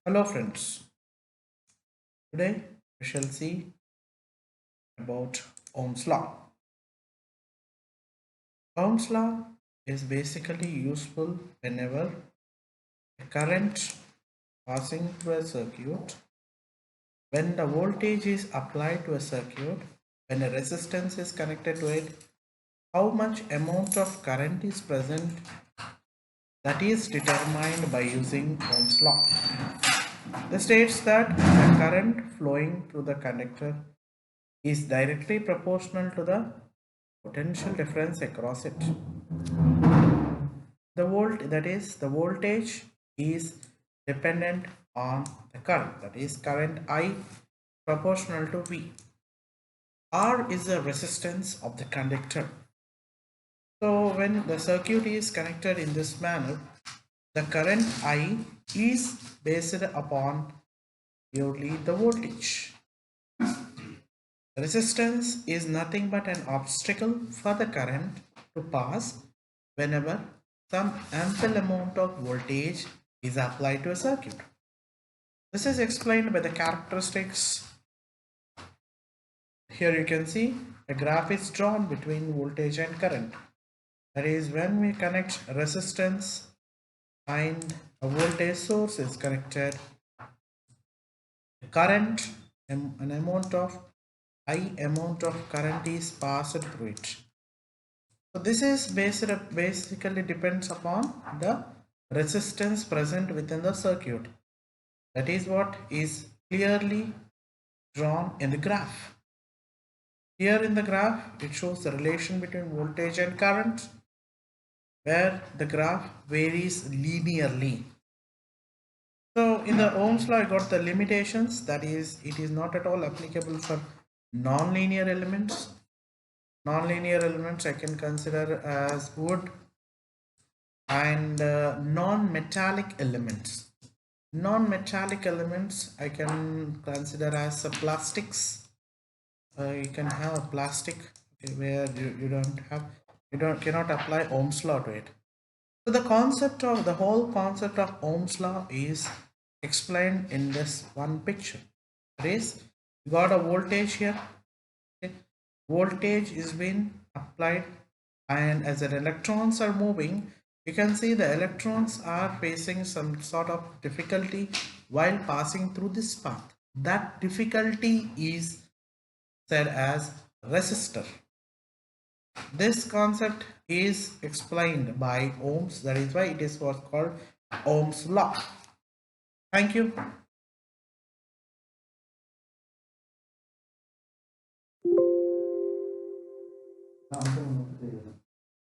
Hello friends, today we shall see about Ohm's law. Ohm's law is basically useful whenever a current passing through a circuit, when the voltage is applied to a circuit, when a resistance is connected to it, how much amount of current is present, that is determined by using Ohm's law. This states that the current flowing through the conductor is directly proportional to the potential difference across it. The voltage is dependent on the current, that is current I proportional to V. R is the resistance of the conductor. So when the circuit is connected in this manner, the current I is based upon purely the voltage. Resistance is nothing but an obstacle for the current to pass whenever some ample amount of voltage is applied to a circuit. This is explained by the characteristics. Here you can see a graph is drawn between voltage and current. That is, when we connect resistance and a voltage source is connected, current, an amount of high amount of current is passed through it. So this is basically depends upon the resistance present within the circuit. That is what is clearly drawn in the graph. Here in the graph, it shows the relation between voltage and current, where the graph varies linearly. So in the Ohm's law, I got the limitations. That is, it is not at all applicable for non-linear elements. Non-linear elements I can consider as wood and non-metallic elements. Non-metallic elements I can consider as plastics. You can have a plastic, okay, where you don't cannot apply Ohm's law to it. So the whole concept of Ohm's law is explained in this one picture. That is, you got a voltage here. Okay. Voltage is being applied, and as the electrons are moving, you can see the electrons are facing some sort of difficulty while passing through this path. That difficulty is said as resistor. This concept is explained by Ohm's, that is why it is what's called Ohm's law. Thank you.